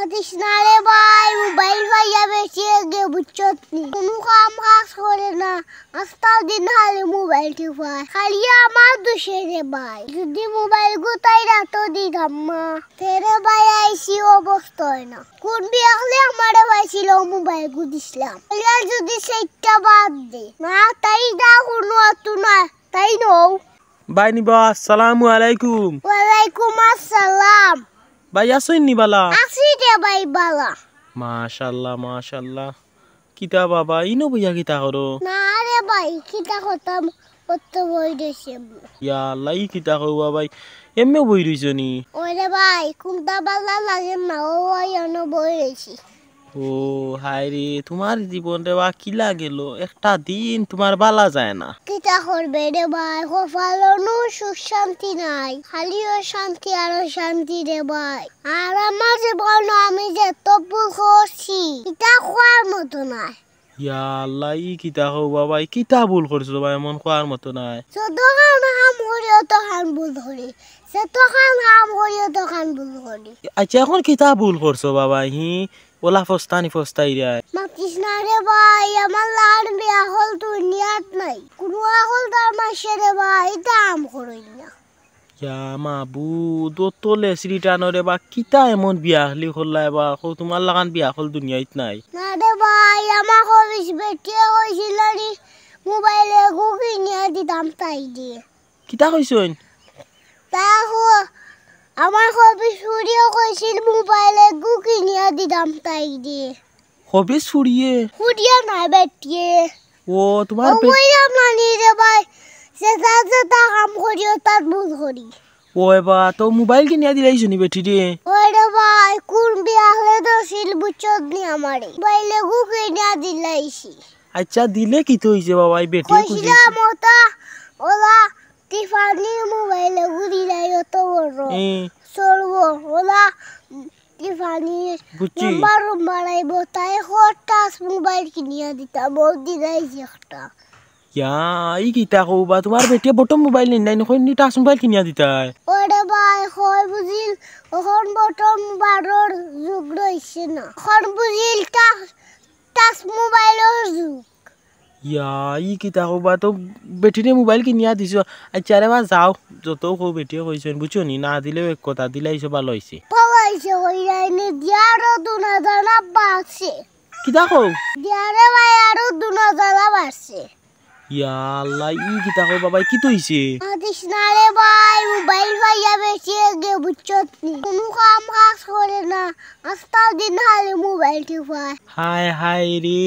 মাতিস না রে ভাই, মোবাইল ভাইয়া বেশি আগে বুঝছত নি, কোনো কাম কাজ করে না, আস্তা দিন খালি মোবাইল টিপায়, খালি আমার দোষে রে ভাই, যদি মোবাইল গুতাই রাতো দি গাম্মা তেরে ভাই আইসি অবস্থা হয় না, কোন বিয়াখলে আমারে পাইছিল মোবাইল গু দিছিলাম, যদি সেইটা বাদ দে না তাই দা কোনো আতু না তাই নও ভাই নিবা। আসসালামু আলাইকুম। ওয়ালাইকুম আসসালাম। ভাই আসেন নি বালা? আসি রে ভাই বালা। মাশাআল্লাহ মাশাআল্লাহ। কিতা বাবা ইনো বইয়া কিতা করো? না রে ভাই কিতা খতম কত বই দেছে। ইয়া আল্লাহ ই কিতা করবা ভাই, এমনে বই রইছো নি? ওরে ভাই কোনটা বালা লাগে না ও আনো বই রইছি। ও হাই রে, তোমার জীবন রে বা কি লাগেলো, একটা দিন তোমার বালা যায় না। কিতা করবে রে ভাই, কপালনো সুখ শান্তি নাই, খালি ও শান্তি আর শান্তি রে ভাই, আর আমার জীবন আমি যে তবুল করছি কিতা খোয়ার মতো নাই। ইয়া আল্লাহ ই কিতা করবা ভাই, কিতা ভুল করছো ভাই এমন কোয়ার মতো নাই। যতক্ষণ হাম করিও তখন ভুল করি, যতক্ষণ হাম করিও তখন ভুল করি। আচ্ছা এখন কিতা ভুল করছো বাবা? ওলা ফস্তাই রে। মাতিস না রে ভাই, আমার লাল বিয়া হল দুনিয়াত নাই, কোনো হল তার মাসে রে ভাই দাম করই না। ইয়া মাবুদ তোলে শ্রীটানো রে বা কিতা এমন বিয়া হলি করলাই বা তোমার লাগান বিয়া হল দুনিয়াত নাই। না রে ভাই, আমার হবিস বেটিয়ে কইছিল রে মোবাইলে গু কিনিয়া দিতাম তাই দিয়ে। কিতা কইছইন? তা হো আমার হবিস ফুরিয়ে কইছিল মোবাইলে গু কিনিয়া দিতাম তাই দিয়ে। হবিস ফুরিয়ে? ফুরিয়ে নাই বেটিয়ে। ও তোমার বইয়া মানি রে ভাই, যেটা কাম করিও তার ভুল করি। ও এবা তো মোবাইল কিনিয়া দিলাইছো নি বেটি রে? ওরে ভাই কোন বিয়া হলে তো সিল বুচত নি আমারে মোবাইলে গু কিনিয়া দিলাইছি। আচ্ছা দিলে কি তো হইছে বাবা এই বেটি কইছি? কইছিলাম ওটা ওলা টিফানি মোবাইলে গু দিলাই অত বড় সরবো ওলা টিফানি নাম্বার বাড়াইব তাই টাচ মোবাইল কিনিয়া দিতা বহুত দিলাইছি একটা। ইয়া ই কিতা কওবা, তোমার বেটি বটম মোবাইল নাই নকই নি টাচ মোবাইল কিনিয়া দিতাই? ওরে ভাই হয় বুঝিল ওখন বটম বারোর যুগ রইছে না, এখন বুঝিল টাচ মোবাইলের যুগ। ইয়া ই কিতা কওবা, তো বেটিরে মোবাইল কিনিয়া দিছো। আচ্ছা রে বা যাও যত কও বেটিয়ে কইছেন বুঝছো নি, না দিলেও এক কথা, দিলাইছো ভালো হইছে। পলাইছে ওই লাইনে দিয়ারও দুনা জানা বাড়ছে। কিতা কও? দিয়ারে ভাই আরো দুনা জানা বাড়ছে। ইয়া আল্লাহ ই কিতা কওবা ভাই, কি তো হইছে? মাতিস না রে ভাই, মোবাইল ভাইয়া বেশি আগে বুঝছত নি, কোনো কাম কাজ করে না, আস্তা দিন খালি মোবাইল টিপায়। হায় হায় রে,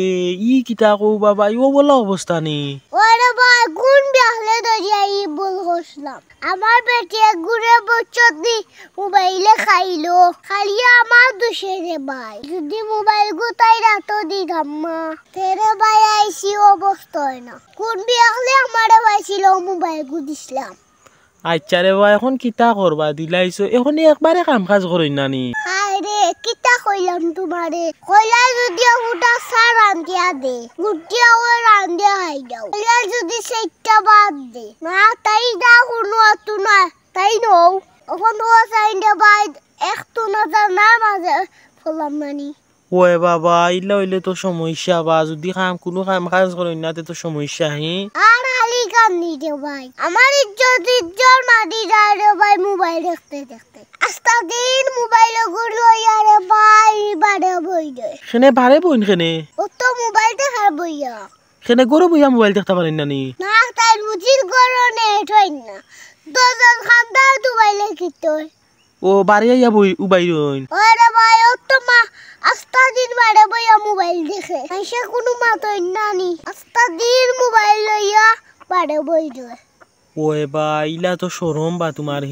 ই কিতা কওবা ভাই, ও বলা অবস্থা নি? ওরে ভাই কোন বিয়াহলে দরিয়া ই বল হসলাম, আমার বেটিয়ে ঘুরে বুঝছত নি মোবাইলে খাইলো, খালি আমার দোষে রে ভাই, যদি মোবাইল গুতাই রাতো দি গাম্মা তেরে ভাই আইসি অবস্থা হয় না, কোন বিয়াহলে আমারে পাইছিল মোবাইল গু দিছিলাম। আচ্ছা রে ভাই এখন কিতা করবা, দিলাইছো এখন একবারে কাম কাজ করই না নি? হায় রে কিতা কইলাম তোমারে, কইলা যদি ওটা সার রান্ধিয়া দে গুটিয়া ও রান্ধিয়া খাই দাও, কইলা যদি সেইটা বাদ দে না তাই দা কোনো আতু না তাই নও, এখন ও সাইন্ডে বাই একটু না না মাঝে ফলাম মানি। ওয়ে বাবা ইলা হইলে তো সমস্যা, বা যদি কোনো কাম কাজ করই না তো সমস্যা। আর খালি কান্দি রে ভাই, আমার ইজ্জত মাটি যায় রে ভাই মোবাইল দেখতে দেখতে, আস্তা দিন মোবাইলে ঘুরলো ইয়ারে ভাই বাড়ে বই দেয়। সেনে বারে বইন কেনে? ও তো মোবাইল দেখার বইয়া। সেনে গরু বইয়া মোবাইল দেখতে পারেন না নি? না তাই বুঝির গরো নেট হয় না, দজন খান্দা মোবাইলে কিতই। ও বারে ইয়া বই উবাইরন? ওরে ভাই ও তো মা আস্তা দিন বাড়ে বইয়া মোবাইল দেখে, আইসা কোনো মাতই নানি, আস্তা দিন মোবাইল লইয়া বাড়ে বই দেয়। ওয়ে বা ইলা তো শরম বা তোমার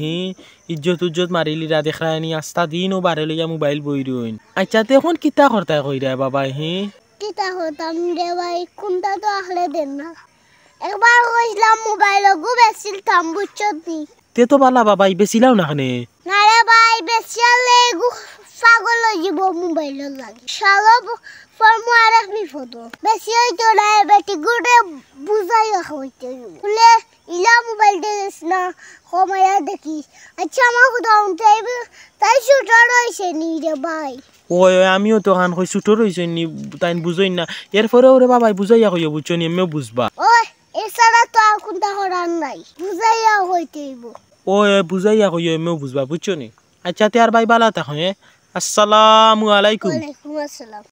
ইজ্জত মারিলি রা দেখায়নি, আস্তা দিন ও বারে লইয়া মোবাইল বইরন। আচ্ছা তে এখন কিতা করতাই কইরা বাবা? কিতা হতাম রে ভাই, কোনটা তো আখলে দেন না, একবার কইছিলাম মোবাইল গু বেছিল থাম বুঝছত নি। তে তো বালা বাবা বেছিলাও না খানে? না রে ভাই বেছিয়ালে গু পাগল হয়ে যাব মোবাইল লাগে, শালা ফর্মু আর বিপদ বেশি হইতো না, বেটি গুড়ে বুঝাই হইতে বলে ইলা মোবাইল দেখিস না কমায়া দেখিস আচ্ছা আমার খুদাউন তাই ছোট রয়েছে নি রে ভাই ওই আমিও তো খান কই ছোট রইছে নি তাই বুঝই না এরপরে ওরে বাবাই বুঝাইয়া কইও বুঝছো নি এমনিও বুঝবা ওই এছাড়া তো আর কোনটা করার নাই বুঝাইয়া হইতেইব ওই বুঝাইয়া কইও এমনিও বুঝবা বুঝছো নি আচ্ছা তে আর ভাই বালা থাকো আসসালামু আলাইকুম ওয়ালাইকুম আসসালাম